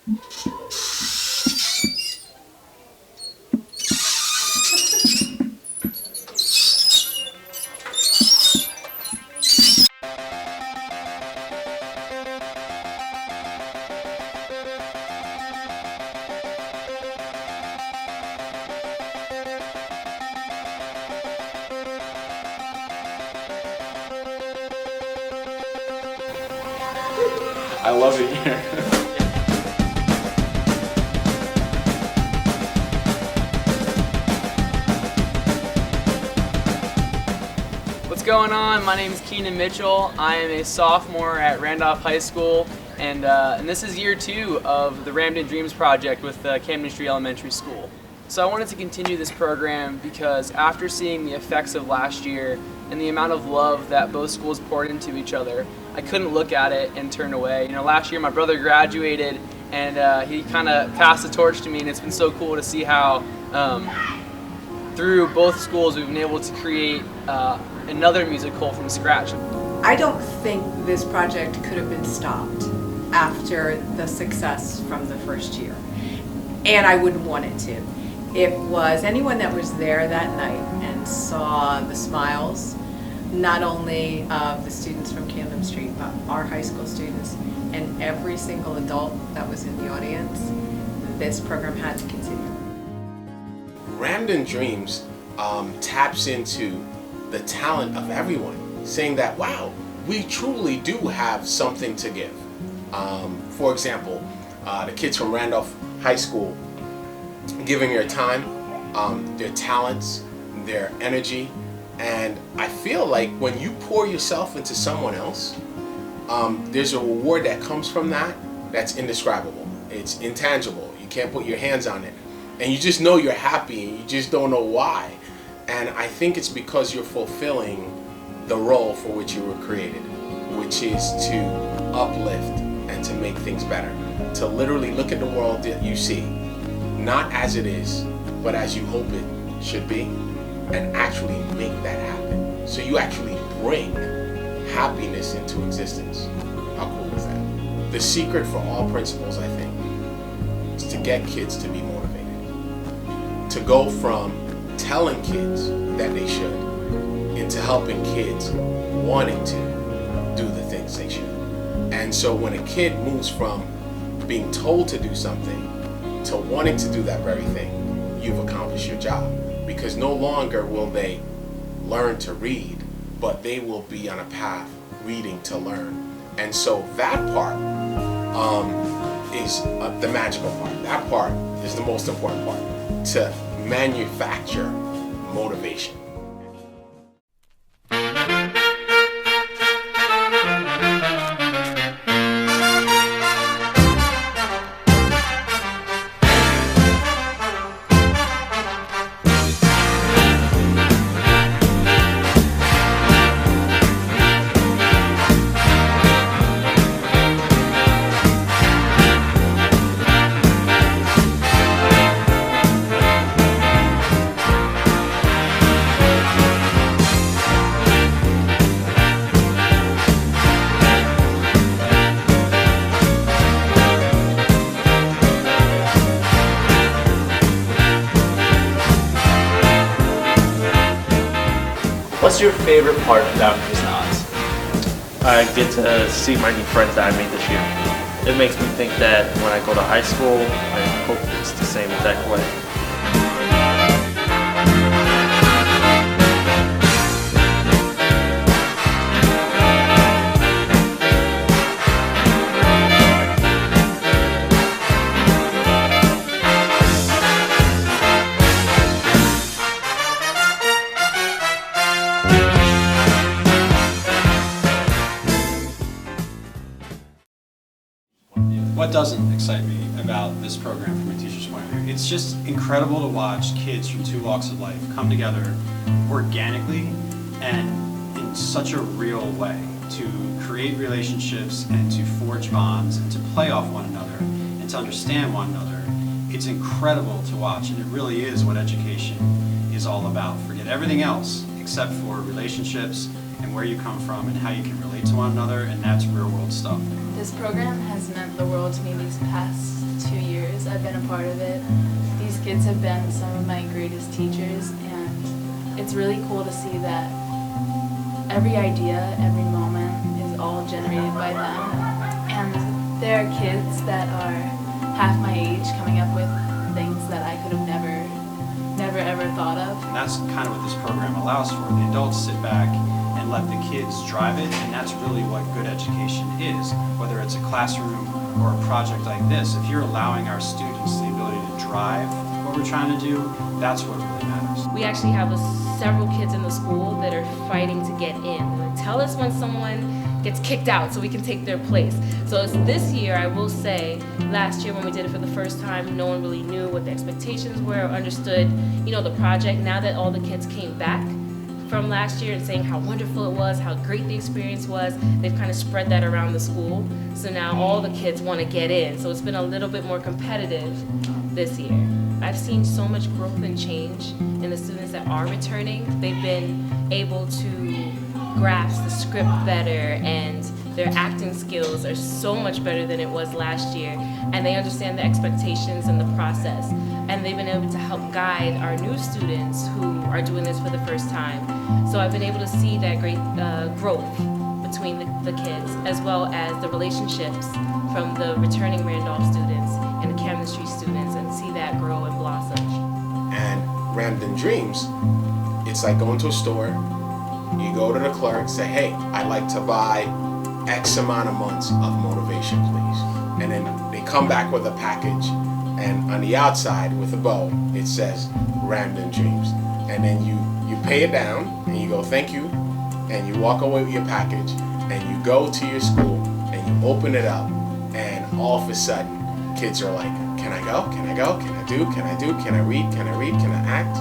I love it here. What's going on? My name is Kenan Mitchell. I am a sophomore at Randolph High School, and this is year 2 of the Ramden Dreams project with Camden Street Elementary School. So I wanted to continue this program because after seeing the effects of last year and the amount of love that both schools poured into each other, I couldn't look at it and turn away. You know, last year my brother graduated and he kind of passed the torch to me, and it's been so cool to see how through both schools we've been able to create another musical from scratch. I don't think this project could have been stopped after the success from the first year, and I wouldn't want it to. It was anyone that was there that night and saw the smiles, not only of the students from Camden Street, but our high school students and every single adult that was in the audience. This program had to continue. Ramden Dreams taps into the talent of everyone, saying that, wow, we truly do have something to give. For example, the kids from Randolph High School giving their time, their talents, their energy, and I feel like when you pour yourself into someone else, there's a reward that comes from that that's indescribable. It's intangible. You can't put your hands on it. And you just know you're happy and you just don't know why. And I think it's because you're fulfilling the role for which you were created, which is to uplift and to make things better. To literally look at the world that you see, not as it is, but as you hope it should be, and actually make that happen. So you actually bring happiness into existence. How cool is that? The secret for all principals, I think, is to get kids to be motivated. To go from telling kids that they should into helping kids wanting to do the things they should. And so when a kid moves from being told to do something to wanting to do that very thing, you've accomplished your job. Because no longer will they learn to read, but they will be on a path reading to learn. And so that part is the magical part. That part is the most important part, to manufacture motivation. What's your favorite part about Christmas? I get to see my new friends that I made this year. It makes me think that when I go to high school, I hope it's the same exact way. What doesn't excite me about this program from a teacher's point of view? It's just incredible to watch kids from 2 walks of life come together organically and in such a real way to create relationships and to forge bonds and to play off one another and to understand one another. It's incredible to watch, and it really is what education is all about. Forget everything else except for relationships and where you come from and how you can relate to one another, and that's real world stuff. This program has meant the world to me these past 2 years I've been a part of it. These kids have been some of my greatest teachers, and it's really cool to see that every idea, every moment is all generated by them. And there are kids that are half my age coming up with things that I could have never ever thought of. And that's kind of what this program allows for. The adults sit back and let the kids drive it, and that's really what good education is. Whether it's a classroom or a project like this, if you're allowing our students the ability to drive what we're trying to do, that's what really matters. We actually have several kids in the school that are fighting to get in. Like, tell us when someone gets kicked out so we can take their place. So it's this year, I will say, last year when we did it for the first time, no one really knew what the expectations were or understood, the project. Now that all the kids came back from last year and saying how wonderful it was, how great the experience was, they've kind of spread that around the school. So now all the kids want to get in. So it's been a little bit more competitive this year. I've seen so much growth and change in the students that are returning. They've been able to grasp the script better, and their acting skills are so much better than it was last year, and they understand the expectations and the process, and they've been able to help guide our new students who are doing this for the first time. So I've been able to see that great growth between the kids, as well as the relationships from the returning Randolph students and the Camden Street students, and see that grow and blossom. And Ramden Dreams, it's like going to a store. You go to the clerk, say, hey, I'd like to buy X amount of months of motivation, please. And then they come back with a package, and on the outside with a bow, it says Ramden Dreams. And then you pay it down, and you go, thank you, and you walk away with your package, and you go to your school, and you open it up, and all of a sudden, kids are like, can I go? Can I go? Can I do? Can I do? Can I read? Can I read? Can I act?